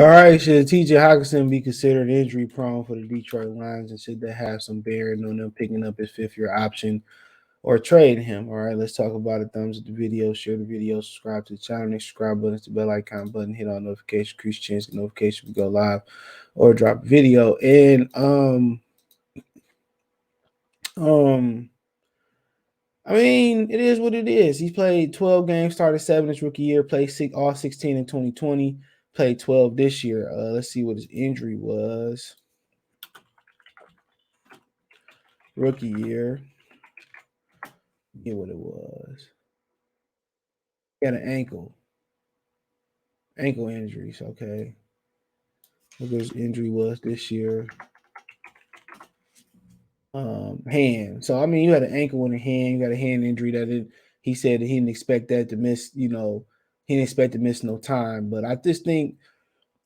All right, should TJ Hockenson be considered injury prone for the Detroit Lions, and should they have some bearing on them picking up his fifth year option or trading him? All right, let's talk about it. Thumbs up the video, share the video, subscribe to the channel, next subscribe button, the bell icon button, hit on notification, increase chance the notification we go live or drop a video. And um I mean, it is what it is. He's played 12 games, started 7 his rookie year, played all 16 in 2020, played 12 this year. Let's see what his injury was. Rookie year. Get what it was. He had an ankle injuries. Okay, look what his injury was this year. Hand. So I mean, you had an ankle and a hand. You got a hand injury he said that he didn't expect that to miss. He didn't expect to miss no time. But I just think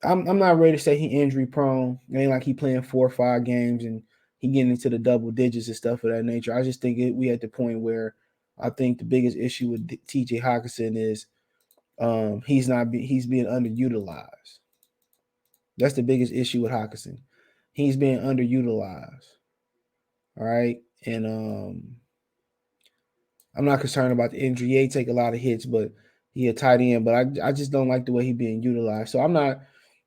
I'm not ready to say he injury prone. It ain't like he playing 4 or 5 games and he getting into the double digits and stuff of that nature. I just think we at the point where I think the biggest issue with TJ Hockenson is he's being underutilized. That's the biggest issue with Hockenson. He's being underutilized. All right. And I'm not concerned about the injury. He take a lot of hits, but he a tight end. But I just don't like the way he's being utilized. So I'm not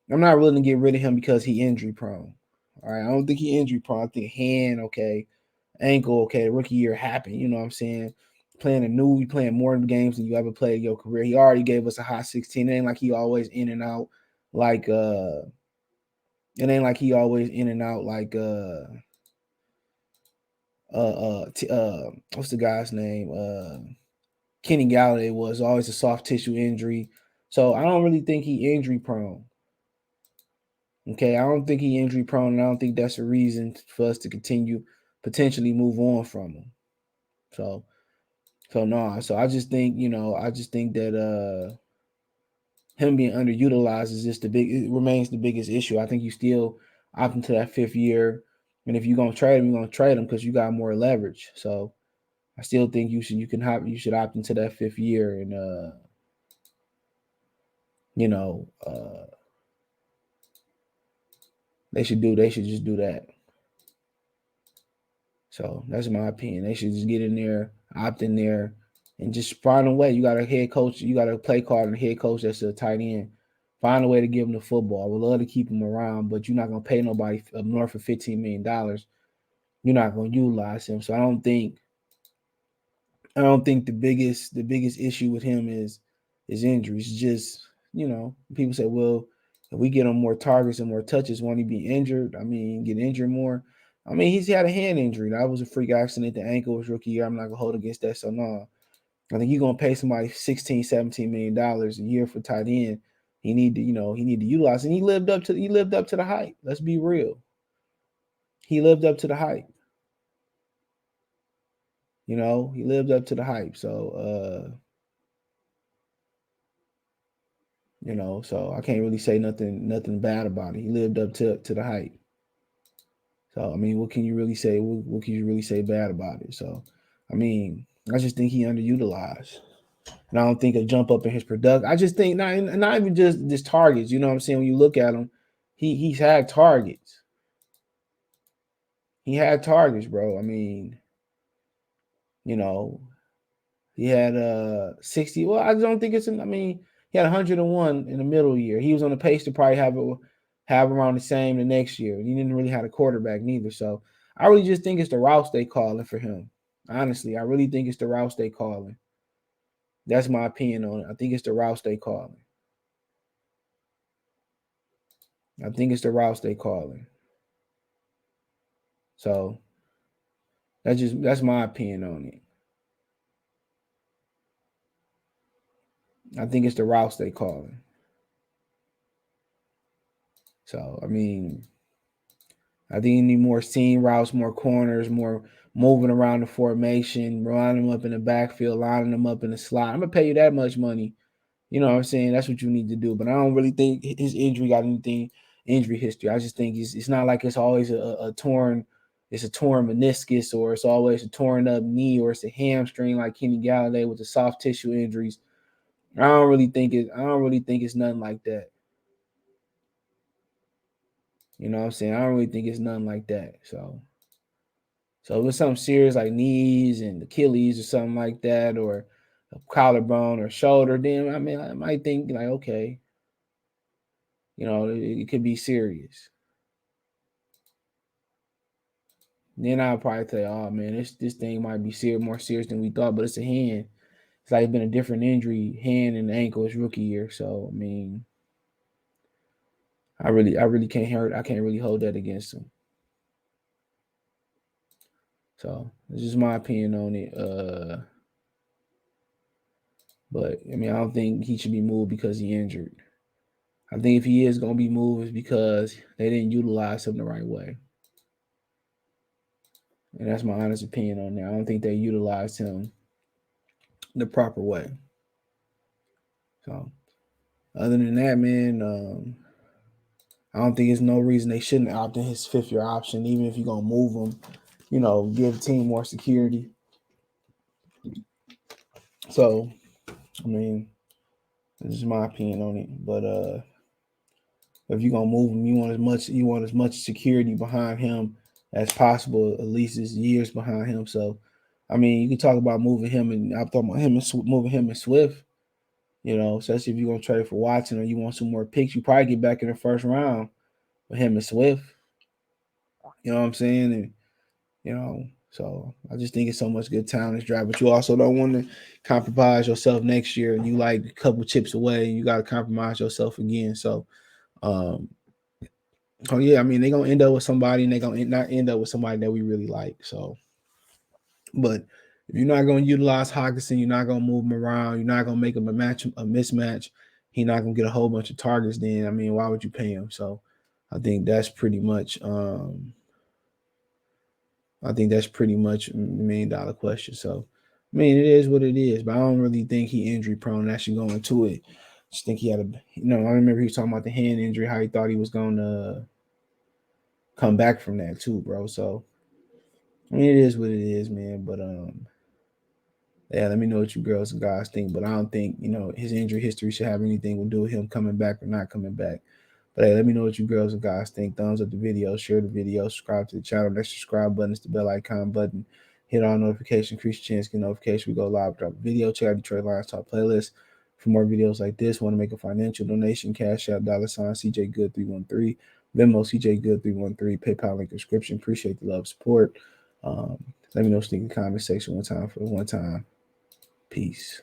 willing to get rid of him because he injury prone. All right. I don't think he injury prone. I think hand, okay, ankle, okay, rookie year happened. You know what I'm saying? You playing more games than you ever played in your career. He already gave us a hot 16. It ain't like he always in and out like what's the guy's name? Kenny Galladay was always a soft tissue injury. So I don't really think he injury prone. Okay, I don't think he injury prone, and I don't think that's a reason for us to continue potentially move on from him. So no. So I just think, that him being underutilized is just it remains the biggest issue. I think you still opt into that fifth year. And if you're gonna trade him, you're gonna trade him because you got more leverage. So I still think you should opt into that fifth year and you know, they should just do that. So that's my opinion. They should just get in there, opt in there, and just find a way. You got a head coach, you got a play card and a head coach that's a tight end. Find a way to give him the football. I would love to keep him around, but you're not gonna pay nobody up north of $15 million. You're not gonna utilize him. So I don't think the biggest issue with him is injuries. Just people say, well, if we get him more targets and more touches, won't he be injured? I mean, get injured more. I mean, he's had a hand injury. That was a freak accident. The ankle was rookie year. I'm not gonna hold against that. So no, I think you're gonna pay somebody 16, $17 million a year for tight end. He need to utilize, and he lived up to the hype. Let's be real. He lived up to the hype. He lived up to the hype. So so I can't really say nothing bad about it. He lived up to the hype. So I mean, what can you really say? What can you really say bad about it? So I mean, I just think he underutilized. And I don't think a jump up in his production. I just think not even just targets. You know what I'm saying? When you look at him, he's had targets. He had targets, bro. I mean, you know, he had 60. Well, I don't think I mean, he had 101 in the middle year. He was on the pace to probably have around the same the next year. He didn't really have a quarterback neither. So I really just think it's the routes they calling for him. Honestly, I really think it's the routes they calling. That's my opinion on it. I think it's the routes they calling. I think it's the routes they calling. So that's my opinion on it. I think it's the routes they calling. So I mean, I think you need more seam routes, more corners, more moving around the formation, lining them up in the backfield, lining them up in the slot. I'm gonna pay you that much money. You know what I'm saying? That's what you need to do. But I don't really think his injury got anything injury history. I just think it's not like it's always a torn, it's a torn meniscus or it's always a torn up knee or it's a hamstring like Kenny Galladay with the soft tissue injuries. I don't really think it's nothing like that. You know what I'm saying? I don't really think it's nothing like that. So if it's something serious like knees and Achilles or something like that, or a collarbone or shoulder, then I mean I might think like, okay, it could be serious. Then I'll probably say, oh man, this thing might be more serious than we thought, but it's a hand. It's like it's been a different injury, hand and ankle his rookie year. So I mean, I really can't really hold that against him. So this is my opinion on it. But I mean, I don't think he should be moved because he injured. I think if he is gonna be moved, it's because they didn't utilize him the right way. And that's my honest opinion on that. I don't think they utilized him the proper way. So other than that, man, I don't think there's no reason they shouldn't opt in his 5th-year option, even if you're gonna move him. Give the team more security. So, I mean, this is my opinion on it. But if you're gonna move him, you want as much security behind him as possible, at least as years behind him. So, I mean, you can talk about moving him, and I'm talking about moving him and Swift. Especially if you're gonna trade for Watson or you want some more picks, you probably get back in the first round with him and Swift. You know what I'm saying? And so I just think it's so much good talent in this draft, but you also don't want to compromise yourself next year, and you like a couple chips away, and you got to compromise yourself again. So, um, oh yeah, I mean they're gonna end up with somebody, and they're gonna not end up with somebody that we really like. So, but if you're not gonna utilize Hockenson, you're not gonna move him around, you're not gonna make him a mismatch. He's not gonna get a whole bunch of targets. Then I mean, why would you pay him? So, I think that's pretty much. I think that's pretty much the $1 million question. So, I mean, it is what it is, but I don't really think he injury prone. Actually, going into it, just think he had I remember he was talking about the hand injury, how he thought he was going to come back from that too, bro. So, I mean, it is what it is, man. But yeah, let me know what you girls and guys think. But I don't think his injury history should have anything to do with him coming back or not coming back. But hey, let me know what you girls and guys think. Thumbs up the video, share the video, subscribe to the channel. That subscribe button is the bell icon button. Hit on notification, increase your chance, get notification. We go live, drop a video. Check out Detroit Lions Top playlist for more videos like this. Want to make a financial donation? Cash App, $ CJ Good 313, Venmo CJ Good 313, PayPal link description. Appreciate the love, support. Let me know what you think in the comment section one time. Peace.